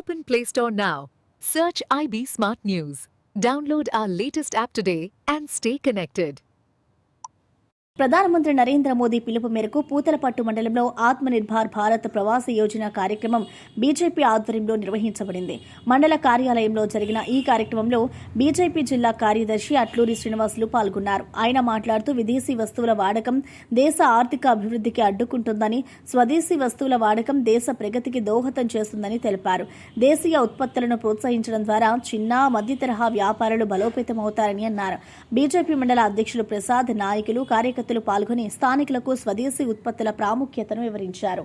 Open Play Store now. Search IB Smart News. Download our latest app today and stay connected. ప్రధానమంత్రి నరేంద్ర మోదీ పిలుపు మేరకు పూతలపట్టు మండలంలో ఆత్మనిర్భర్ భారత్ ప్రవాస యోజన కార్యక్రమం బీజేపీ ఆధ్వర్యంలో నిర్వహించబడింది. మండల కార్యాలయంలో జరిగిన ఈ కార్యక్రమంలో బీజేపీ జిల్లా కార్యదర్శి అట్లూరి శ్రీనివాసులు పాల్గొన్నారు. ఆయన మాట్లాడుతూ విదేశీ వస్తువుల వాడకం దేశ ఆర్థిక అభివృద్ధికి అడ్డుకుంటుందని, స్వదేశీ వస్తువుల వాడకం దేశ ప్రగతికి దోహదం చేస్తుందని తెలిపారు. దేశీయ ఉత్పత్తులను ప్రోత్సహించడం ద్వారా చిన్న, మధ్య తరహా వ్యాపారులు బలోపేతమవుతారని అన్నారు. బీజేపీ మండల అధ్యక్షులు ప్రసాద్, నాయకులు, కార్యకర్తలు పాల్గొని స్థానికులకు స్వదేశీ ఉత్పత్తుల ప్రాముఖ్యతను వివరించారు.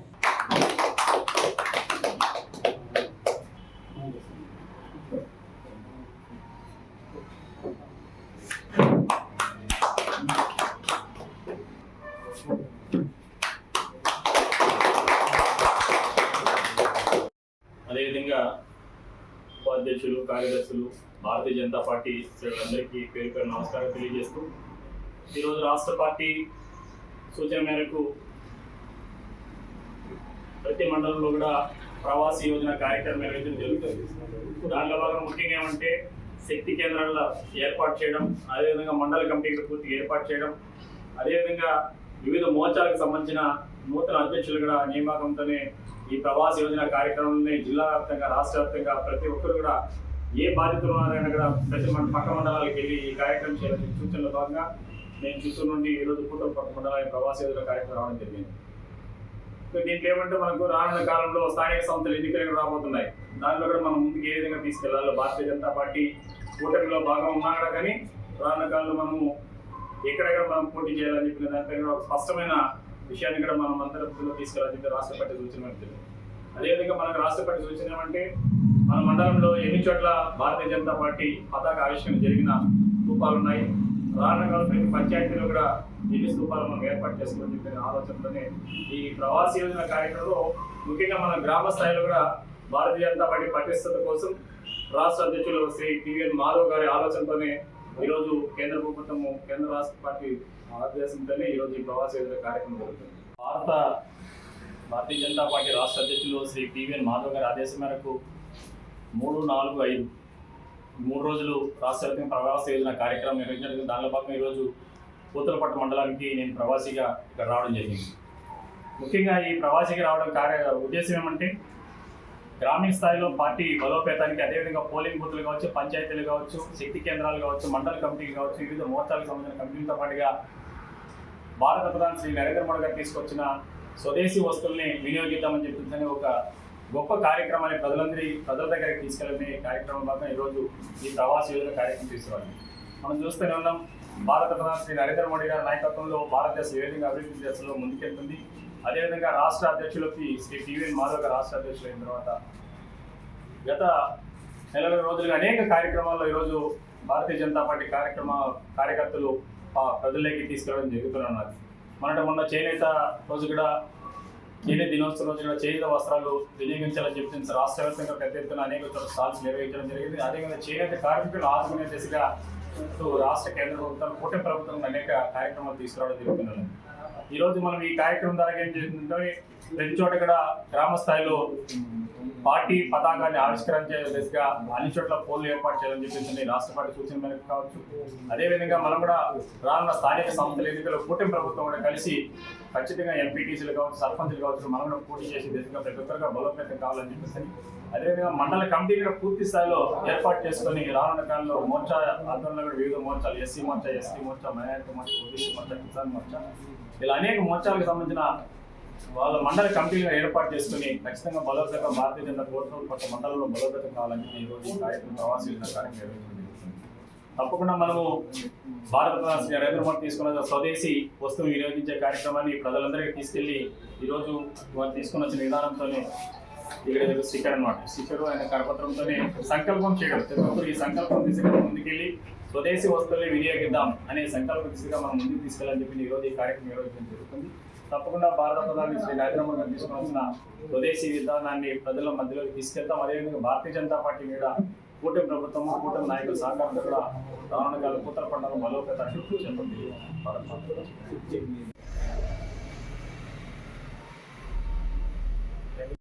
అదేవిధంగా ఉపాధ్యక్షులు, కార్యదర్శులు, భారతీయ జనతా పార్టీ శ్రేణులందరికీ పేరు పేరు నమస్కారం తెలియజేస్తూ, ఈరోజు రాష్ట్ర పార్టీ సూచన మేరకు ప్రతి మండలంలో కూడా ప్రవాసీ యోజన కార్యక్రమం నిర్వహించడం జరుగుతుంది. దానిలో భాగంగా ముఖ్యంగా ఏమంటే శక్తి కేంద్రాల ఏర్పాటు చేయడం, అదేవిధంగా మండల కమిటీలు పూర్తిగా ఏర్పాటు చేయడం, అదేవిధంగా వివిధ మోర్చాలకు సంబంధించిన నూతన అధ్యక్షులు కూడా నియామకంతోనే ఈ ప్రవాస యోజన కార్యక్రమాన్ని జిల్లా వ్యాప్తంగా, రాష్ట్ర వ్యాప్తంగా ప్రతి ఒక్కరు కూడా ఏ బాధితులు ఉన్నారైనా కూడా ప్రతి పక్క మండలాలకు వెళ్ళి ఈ కార్యక్రమం చేయాలని సూచనలో భాగంగా నేను చిత్తూరు నుండి ఈరోజు పూతలపట్టు మండలానికి ప్రవాస యోజన కార్యక్రమం రావడం జరిగింది. దీంట్లో ఏమంటే మనకు రానున్న కాలంలో స్థానిక సంస్థలు ఎన్నికలు రాబోతున్నాయి. దానిలో కూడా మనం ముందుకు ఏ విధంగా తీసుకెళ్లాలో భారతీయ జనతా పార్టీ కూటమిలో భాగం ఉన్నా కూడా కానీ రానున్న కాలంలో మనము ఎక్కడెక్కడ మనం పోటీ చేయాలని చెప్పిన దానిపై కూడా ఒక స్పష్టమైన విషయాన్ని కూడా మనం అంతర్గతంలో తీసుకెళ్ళాలని చెప్పి రాష్ట్ర పార్టీ సూచన పెట్టింది. అదేవిధంగా మనకు రాష్ట్ర పార్టీ సూచన ఏమంటే మన మండలంలో ఎన్ని చోట్ల భారతీయ జనతా పార్టీ పతాక ఆవిష్కరణ జరిగిన స్థూపాలు ఉన్నాయి. రానున్న కాలంలో ప్రతి పంచాయతీలో కూడా ఎన్ని స్థూపాలు మనం ఏర్పాటు చేసుకోవాలని చెప్పిన ఆలోచనతోనే ఈ ప్రవాసీ యోజన కార్యక్రమంలో ముఖ్యంగా మన గ్రామ స్థాయిలో కూడా భారతీయ జనతా పార్టీ పటిష్టత కోసం రాష్ట్ర అధ్యక్షులు శ్రీ టివిఎన్ మాధవ్ గారి ఆలోచనతోనే ఈరోజు కేంద్ర ప్రభుత్వము, కేంద్ర రాష్ట్ర పార్టీ ఆదేశంతోనే ఈరోజు ఈ ప్రవాసీ యోజన కార్యక్రమం జరుగుతుంది. భారతీయ జనతా పార్టీ రాష్ట్ర అధ్యక్షులు శ్రీ టివిఎన్ మాధవ్ గారి ఆదేశం మేరకు 3, 4, 5 3 రోజులు రాష్ట్ర వ్యాప్తంగా ప్రవాస యోజన కార్యక్రమం నిర్వహించడం. దానిలో భాగంగా ఈరోజు పూతలపట్టు మండలానికి నేను ప్రవాసీగా ఇక్కడ రావడం జరిగింది. ముఖ్యంగా ఈ ప్రవాసీగా రావడం ఉద్దేశం ఏమంటే గ్రామీణ స్థాయిలో పార్టీ బలోపేతానికి, అదేవిధంగా పోలింగ్ బూత్లు కావచ్చు, పంచాయతీలు కావచ్చు, శక్తి కేంద్రాలు కావచ్చు, మండల కమిటీలు కావచ్చు, వివిధ మోర్చాలకు సంబంధించిన కమిటీలతో పాటుగా భారత ప్రధాని శ్రీ నరేంద్ర మోడీ గారు తీసుకొచ్చిన స్వదేశీ వస్తువుల్ని వినియోగిద్దామని చెప్తుందని ఒక గొప్ప కార్యక్రమాన్ని ప్రజల దగ్గరికి తీసుకెళ్ళే కార్యక్రమం భాగంగా ఈరోజు ఈ ప్రవాస యోజన కార్యక్రమం తీసుకురావాలి. మనం చూస్తూనే ఉన్నాం, భారత ప్రధాని శ్రీ నరేంద్ర మోడీ గారి నాయకత్వంలో భారతదేశం ఏ విధంగా అభివృద్ధి చేస్తుల్లో ముందుకెళ్తుంది. అదేవిధంగా రాష్ట్ర అధ్యక్షులకి శ్రీ టివిఎన్ మాధవ్ గారు రాష్ట్ర అధ్యక్షులు అయిన తర్వాత గత 40 రోజులుగా అనేక కార్యక్రమాల్లో ఈరోజు భారతీయ జనతా పార్టీ కార్యకర్తలు ప్రజల్లోకి తీసుకెళ్ళడం జరుగుతున్నది. మొన్న చేనేత రోజు కూడా, చేనేత దినోత్సవం రోజు కూడా చేనేత వస్త్రాలు వినియోగించాలని చెప్పి రాష్ట్ర వ్యాప్తంగా పెద్ద ఎత్తున అనేక చోట్ల స్టాల్స్ నిర్వహించడం జరిగింది. అదేవిధంగా చేనేత కార్మికులు ఆదుకునే దిశగా రాష్ట్ర కేంద్ర ప్రభుత్వం, కూటమి ప్రభుత్వం అనేక కార్యక్రమాలు తీసుకురావడం జరుగుతున్నది. ఈరోజు మనం ఈ కార్యక్రమం ద్వారా ఏం చేస్తుందంటే ప్రతి చోట కూడా గ్రామ స్థాయిలో పార్టీ పతాకాన్ని ఆవిష్కరించే దిశగా అన్ని చోట్ల పోల్లు ఏర్పాటు చేయాలని చెప్పేసి రాష్ట్ర పార్టీ సూచన మేరకు కావచ్చు. అదేవిధంగా మనం కూడా రానున్న స్థానిక సంస్థల ఎన్నికల్లో కూటమి ప్రభుత్వం కూడా కలిసి ఖచ్చితంగా ఎంపీటీసీలు కావచ్చు, సర్పంచులు కావచ్చు, మనం కూడా పోటీ చేసే దిశగా ప్రతి ఒక్కరుగా బలోపేతం కావాలని చెప్పేసి, అదేవిధంగా మండల కమిటీలు పూర్తి స్థాయిలో ఏర్పాటు చేసుకొని రానున్న కాలంలో మోర్చా ఆందోళనలో కూడా వివిధ మోర్చాలు, SC Morcha, ST Morcha, minority Morcha, OBC Morcha, Kisan Morcha, ఇలా అనేక మోర్చాలకు సంబంధించిన వాళ్ళ మండల కమిటీలను ఏర్పాటు చేసుకుని ఖచ్చితంగా బలోపేతం, భారతీయ జనతా పార్టీ మండలంలో బలోపేతం కావాలని ఈరోజు ఈ కార్యక్రమం ప్రవాసీ యోజన కార్యక్రమం నిర్వహించడం. తప్పకుండా మనము భారత ప్రధాని శ్రీ నరేంద్ర మోడీ తీసుకున్న స్వదేశీ వస్తువు వినియోగించే కార్యక్రమాన్ని ప్రజలందరికీ తీసుకెళ్లి ఈరోజు వారు తీసుకుని వచ్చిన విధానంతోనే ఇక్కడ స్టిక్కర్ అనమాట, స్టిక్కర్ ఆయన కరపత్రంతోనే సంకల్పం చేయడం. ఈ సంకల్పం దిశగా ముందుకెళ్ళి స్వదేశీ వస్తువుల్ని వినియోగిద్దాం అనే సంకల్ప దిశగా మనం ముందుకు తీసుకెళ్ళాలని చెప్పి ఈరోజు ఈ కార్యక్రమం నిర్వహించడం జరుగుతుంది. తప్పకుండా భారత ప్రధాని శ్రీ నరేంద్ర మోడీ గారు తీసుకున్న స్వదేశీ విధానాన్ని ప్రజల మధ్యలోకి తీసుకెళ్తాం. అదేవిధంగా భారతీయ జనతా పార్టీ మీద కూటమి ప్రభుత్వము, కూటమి నాయకుల సహకారంతో కూడా రానున్న కాలం పూతలపట్టు బలోపేతానికి చెప్పండి.